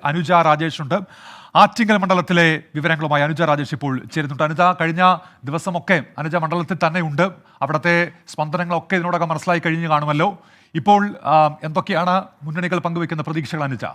അനുജ രാജേഷ് ഉണ്ട്. ആറ്റിങ്ങൽ മണ്ഡലത്തിലെ വിവരങ്ങളുമായി അനുജ രാജേഷ് ഇപ്പോൾ ചേരുന്നുണ്ട്. അനുജ, കഴിഞ്ഞ ദിവസമൊക്കെ അനുജ മണ്ഡലത്തിൽ തന്നെ ഉണ്ട്. അവിടുത്തെ സ്പന്ദനങ്ങളൊക്കെ ഇതിനോടകം മനസ്സിലായി കഴിഞ്ഞു കാണുമല്ലോ. ഇപ്പോൾ എന്തൊക്കെയാണ് മുന്നണികൾ പങ്കുവെക്കുന്ന പ്രതീക്ഷകൾ അനുജ?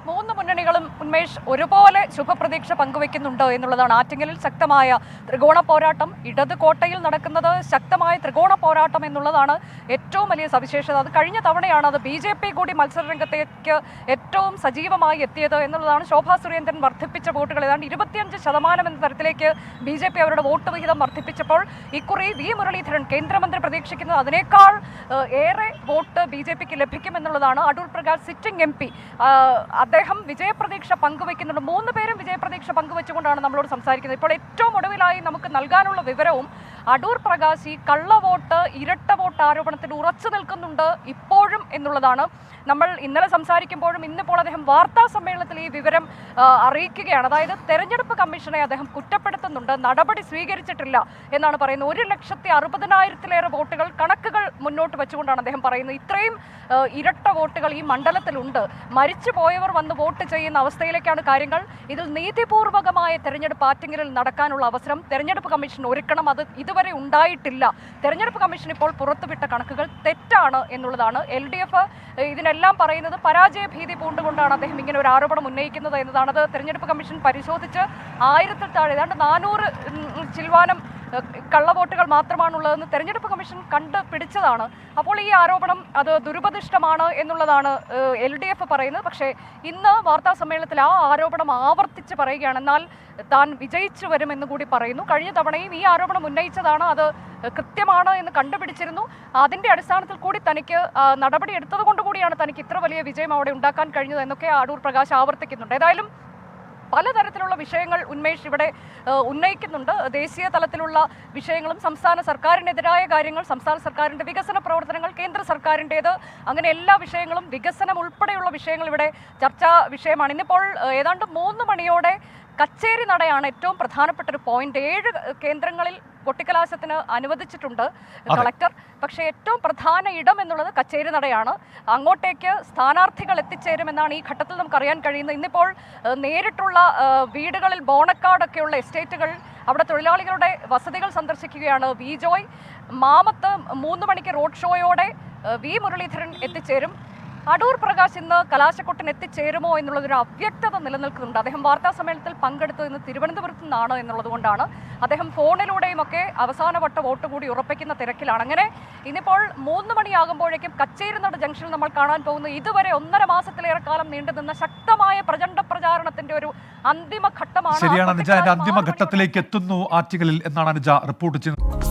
മൂന്ന് മുന്നണികളും ഉന്മേഷ് ഒരുപോലെ ശുഭപ്രതീക്ഷ പങ്കുവെക്കുന്നുണ്ട് എന്നുള്ളതാണ്. ആറ്റിങ്ങലിൽ ശക്തമായ ത്രികോണ പോരാട്ടം, ഇടത് കോട്ടയിൽ നടക്കുന്നത് ശക്തമായ ത്രികോണ പോരാട്ടം എന്നുള്ളതാണ് ഏറ്റവും വലിയ സവിശേഷത. അത് കഴിഞ്ഞ തവണയാണ് അത് BJP കൂടി മത്സരരംഗത്തേക്ക് ഏറ്റവും സജീവമായി എത്തിയത് എന്നുള്ളതാണ്. ശോഭാ സുരേന്ദ്രൻ വർദ്ധിപ്പിച്ച വോട്ടുകൾ ഏതാണ്ട് 25% എന്ന തരത്തിലേക്ക് BJP അവരുടെ വോട്ട് വിഹിതം വർദ്ധിപ്പിച്ചപ്പോൾ ഇക്കുറി വി മുരളീധരൻ കേന്ദ്രമന്ത്രി പ്രതീക്ഷിക്കുന്നത് അതിനേക്കാൾ ഏറെ വോട്ട് BJPക്ക് ലഭിക്കുമെന്നുള്ളതാണ്. അടൂർ പ്രകാശ് സിറ്റിംഗ് MP അദ്ദേഹം വിജയപ്രതീക്ഷ പങ്കുവെക്കുന്നുണ്ട്. 3 പേരും വിജയപ്രതീക്ഷ പങ്കുവെച്ചുകൊണ്ടാണ് നമ്മളോട് സംസാരിക്കുന്നത്. ഇപ്പോൾ ഏറ്റവും ഒടുവിലായി നമുക്ക് നൽകാനുള്ള വിവരവും അടൂർ പ്രകാശ് ഈ കള്ളവോട്ട്, ഇരട്ട വോട്ട് ആരോപണത്തിൽ ഉറച്ചു നിൽക്കുന്നുണ്ട് ഇപ്പോഴും എന്നുള്ളതാണ്. നമ്മൾ ഇന്നലെ സംസാരിക്കുമ്പോഴും ഇന്നിപ്പോൾ അദ്ദേഹം വാർത്താ സമ്മേളനത്തിൽ ഈ വിവരം അറിയിക്കുകയാണ്. അതായത് തെരഞ്ഞെടുപ്പ് കമ്മീഷനെ അദ്ദേഹം കുറ്റപ്പെടുത്തുന്നുണ്ട്, നടപടി സ്വീകരിച്ചിട്ടില്ല എന്നാണ് പറയുന്നത്. 1,60,000-ലേറെ വോട്ടുകൾ കണക്കുകൾ മുന്നോട്ട് വെച്ചുകൊണ്ടാണ് അദ്ദേഹം പറയുന്നത്. ഇത്രയും ഇരട്ട വോട്ടുകൾ ഈ മണ്ഡലത്തിലുണ്ട്. മരിച്ചു പോയവർ വന്ന് വോട്ട് ചെയ്യുന്ന അവസ്ഥയിലേക്കാണ് കാര്യങ്ങൾ. ഇതിൽ നീതിപൂർവകമായ തെരഞ്ഞെടുപ്പ് ആറ്റിങ്ങലിൽ നടക്കാനുള്ള അവസരം തെരഞ്ഞെടുപ്പ് കമ്മീഷൻ ഒരുക്കണം. അത് ഇതുവരെ ഉണ്ടായിട്ടില്ല. തെരഞ്ഞെടുപ്പ് കമ്മീഷൻ ഇപ്പോൾ പുറത്തുവിട്ട കണക്കുകൾ തെറ്റാണ് എന്നുള്ളതാണ്. LDF ഇതിനെല്ലാം പറയുന്നത് പരാജയ ഭീതി പൂണ്ടുകൊണ്ടാണ് അദ്ദേഹം ഇങ്ങനെ ഒരു ആരോപണം ഉന്നയിക്കുന്നത് എന്നതാണ്. അത് തെരഞ്ഞെടുപ്പ് കമ്മീഷൻ പരിശോധിച്ച് 1000-ൽ താഴെ ഏതാണ്ട് 400 ചിൽവാനം കള്ളവോട്ടുകൾ മാത്രമാണുള്ളതെന്ന് തെരഞ്ഞെടുപ്പ് കമ്മീഷൻ കണ്ടുപിടിച്ചതാണ്. അപ്പോൾ ഈ ആരോപണം അത് ദുരുപദിഷ്ടമാണ് എന്നുള്ളതാണ് LDF പറയുന്നത്. പക്ഷേ ഇന്ന് വാർത്താ സമ്മേളനത്തിൽ ആ ആരോപണം ആവർത്തിച്ച് പറയുകയാണ്. എന്നാൽ താൻ വിജയിച്ചു വരുമെന്ന് കൂടി പറയുന്നു. കഴിഞ്ഞ തവണയും ഈ ആരോപണം ഉന്നയിച്ചതാണ്, അത് കൃത്യമാണ് എന്ന് കണ്ടുപിടിച്ചിരുന്നു. അതിൻ്റെ അടിസ്ഥാനത്തിൽ കൂടി തനിക്ക് നടപടി എടുത്തത് കൊണ്ടുകൂടിയാണ് തനിക്ക് ഇത്ര വലിയ വിജയം അവിടെ ഉണ്ടാക്കാൻ കഴിഞ്ഞത് എന്നൊക്കെ അടൂർ പ്രകാശ് ആവർത്തിക്കുന്നുണ്ട്. ഏതായാലും പലതരത്തിലുള്ള വിഷയങ്ങൾ ഉന്മേഷ് ഇവിടെ ഉന്നയിക്കുന്നുണ്ട്. ദേശീയ തലത്തിലുള്ള വിഷയങ്ങളും സംസ്ഥാന സർക്കാരിനെതിരായ കാര്യങ്ങൾ, സംസ്ഥാന സർക്കാരിൻ്റെ വികസന പ്രവർത്തനങ്ങൾ, കേന്ദ്ര സർക്കാരിൻ്റേത്, അങ്ങനെ എല്ലാ വിഷയങ്ങളും, വികസനം ഉൾപ്പെടെയുള്ള വിഷയങ്ങൾ ഇവിടെ ചർച്ചാ വിഷയമാണ്. ഇന്നിപ്പോൾ ഏതാണ്ട് 3 മണിയോടെ കച്ചേരി നടയാണ് ഏറ്റവും പ്രധാനപ്പെട്ട ഒരു പോയിന്റ്. 7 കേന്ദ്രങ്ങളിൽ കൊട്ടിക്കലാശത്തിന് അനുവദിച്ചിട്ടുണ്ട് കളക്ടർ. പക്ഷേ ഏറ്റവും പ്രധാന ഇടം എന്നുള്ളത് കച്ചേരി നടയാണ്. അങ്ങോട്ടേക്ക് സ്ഥാനാർത്ഥികൾ എത്തിച്ചേരുമെന്നാണ് ഈ ഘട്ടത്തിൽ നമുക്കറിയാൻ കഴിയുന്നത്. ഇന്നിപ്പോൾ നേരിട്ടുള്ള വീടുകളിൽ ബോണക്കാടൊക്കെയുള്ള എസ്റ്റേറ്റുകൾ, അവിടെ തൊഴിലാളികളുടെ വസതികൾ സന്ദർശിക്കുകയാണ് വി ജോയ്. മാമത്ത് 3 മണിക്ക് റോഡ് ഷോയോടെ വി മുരളീധരൻ എത്തിച്ചേരും. അടൂർ പ്രകാശ് ഇന്ന് കലാശക്കൊട്ടിന് എത്തിച്ചേരുമോ എന്നുള്ളതൊരു അവ്യക്തത നിലനിൽക്കുന്നുണ്ട്. അദ്ദേഹം വാർത്താ സമ്മേളനത്തിൽ പങ്കെടുത്തത് ഇന്ന് തിരുവനന്തപുരത്ത് നിന്നാണ് എന്നുള്ളത് കൊണ്ടാണ്. അദ്ദേഹം ഫോണിലൂടെയും ഒക്കെ അവസാനവട്ട വോട്ട് കൂടി ഉറപ്പിക്കുന്ന തിരക്കിലാണ്. അങ്ങനെ ഇന്നിപ്പോൾ 3 മണിയാകുമ്പോഴേക്കും കച്ചേരിനട ജംഗ്ഷനിൽ നമ്മൾ കാണാൻ പോകുന്നത് ഇതുവരെ 1.5 മാസത്തിലേറെ കാലം നീണ്ടുനിന്ന ശക്തമായ പ്രചണ്ഡ പ്രചാരണത്തിന്റെ ഒരു അന്തിമ ഘട്ടമാണ്. ശരിയാണ് അനുജ, അന്തിമ ഘട്ടത്തിലേക്ക് എത്തുന്നു ആറ്റിങ്ങലിൽ എന്നാണ് അനുജ റിപ്പോർട്ട് ചെയ്യുന്നത്.